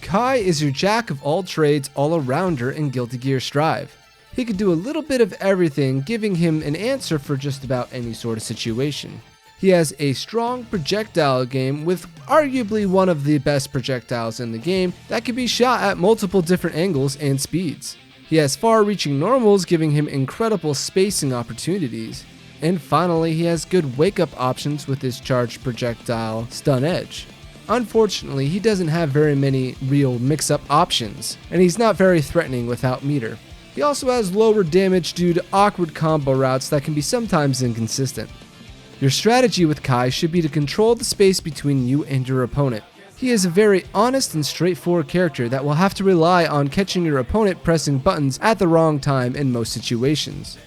Kai is your jack of all trades, all-arounder in Guilty Gear Strive. He can do a little bit of everything, giving him an answer for just about any sort of situation. He has a strong projectile game with arguably one of the best projectiles in the game that can be shot at multiple different angles and speeds. He has far-reaching normals, giving him incredible spacing opportunities. And finally, he has good wake-up options with his charged projectile Stun Edge. Unfortunately, he doesn't have very many real mix-up options, and he's not very threatening without meter. He also has lower damage due to awkward combo routes that can be sometimes inconsistent. Your strategy with Kai should be to control the space between you and your opponent. He is a very honest and straightforward character that will have to rely on catching your opponent pressing buttons at the wrong time in most situations.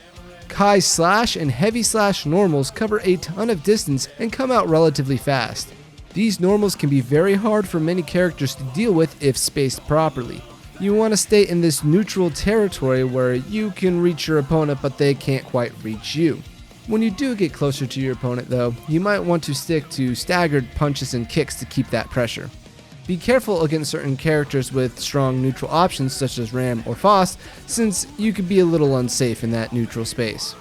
Kai's slash and heavy slash normals cover a ton of distance and come out relatively fast. These normals can be very hard for many characters to deal with if spaced properly. You want to stay in this neutral territory where you can reach your opponent but they can't quite reach you. When you do get closer to your opponent though, you might want to stick to staggered punches and kicks to keep that pressure. Be careful against certain characters with strong neutral options such as Ram or Faust, since you could be a little unsafe in that neutral space.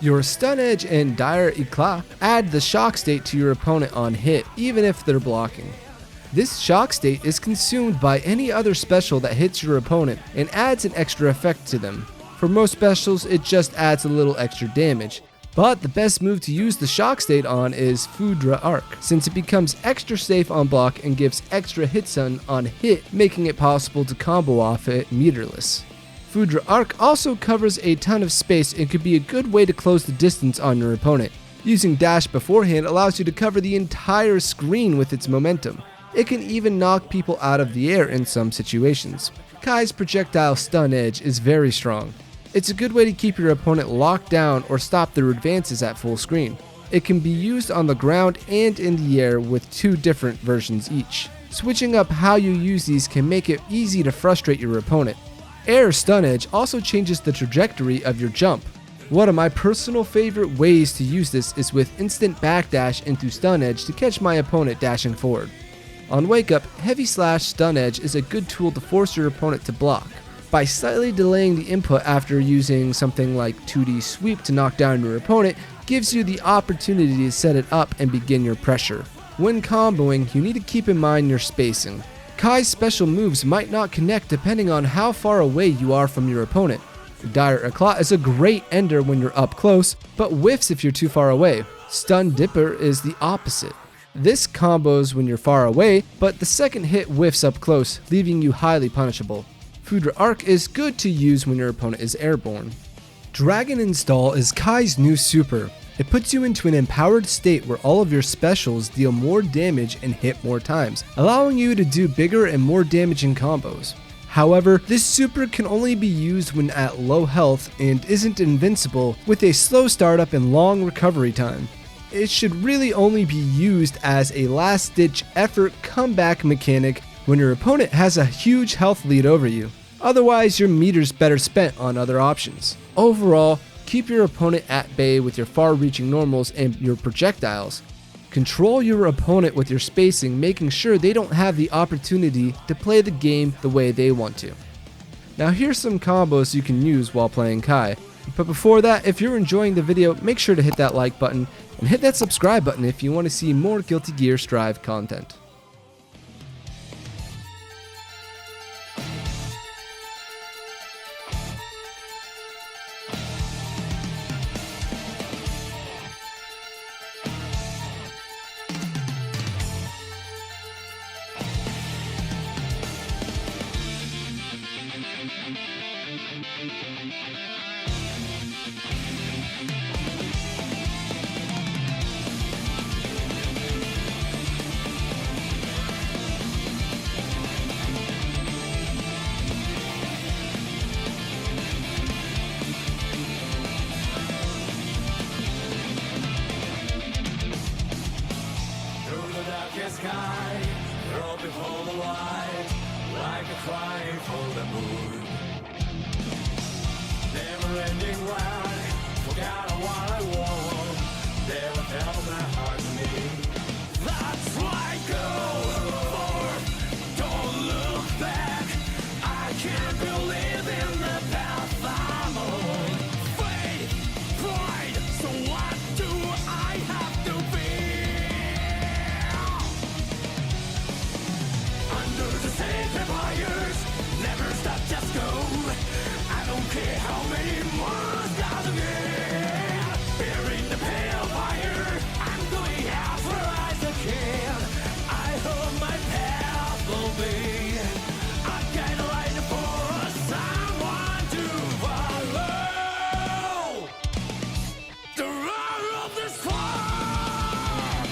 Your Stun Edge and Dire Eclat add the shock state to your opponent on hit, even if they're blocking. This shock state is consumed by any other special that hits your opponent and adds an extra effect to them. For most specials, it just adds a little extra damage. But the best move to use the shock state on is Foudre Arc, since it becomes extra safe on block and gives extra hit stun on hit, making it possible to combo off it meterless. Foudre Arc also covers a ton of space and could be a good way to close the distance on your opponent. Using dash beforehand allows you to cover the entire screen with its momentum. It can even knock people out of the air in some situations. Kai's projectile Stun Edge is very strong. It's a good way to keep your opponent locked down or stop their advances at full screen. It can be used on the ground and in the air with two different versions each. Switching up how you use these can make it easy to frustrate your opponent. Air Stun Edge also changes the trajectory of your jump. One of my personal favorite ways to use this is with instant backdash into Stun Edge to catch my opponent dashing forward. On Wake Up, Heavy Slash Stun Edge is a good tool to force your opponent to block. By slightly delaying the input after using something like 2D Sweep to knock down your opponent, gives you the opportunity to set it up and begin your pressure. When comboing, you need to keep in mind your spacing. Kai's special moves might not connect depending on how far away you are from your opponent. Dire Eclat is a great ender when you're up close, but whiffs if you're too far away. Stun Dipper is the opposite. This combos when you're far away, but the second hit whiffs up close, leaving you highly punishable. Foudre Arc is good to use when your opponent is airborne. Dragon Install is Kai's new super. It puts you into an empowered state where all of your specials deal more damage and hit more times, allowing you to do bigger and more damaging combos. However, this super can only be used when at low health and isn't invincible, with a slow startup and long recovery time. It should really only be used as a last-ditch effort comeback mechanic when your opponent has a huge health lead over you. Otherwise, your meter's better spent on other options. Overall, keep your opponent at bay with your far-reaching normals and your projectiles. Control your opponent with your spacing, making sure they don't have the opportunity to play the game the way they want to. Now here's some combos you can use while playing Kai. But before that, if you're enjoying the video, make sure to hit that like button and hit that subscribe button if you want to see more Guilty Gear Strive content. Sky, throw behold the light, like a cry for the moon. How many more gotta be? Fearing the pale fire, I'm going out for as a kid. I hope my path will be a guideline for someone to follow. The roar of the spark.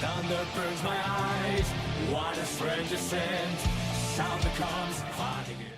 Thunder burns my eyes. What a strange ascent. Sound becomes fatigue.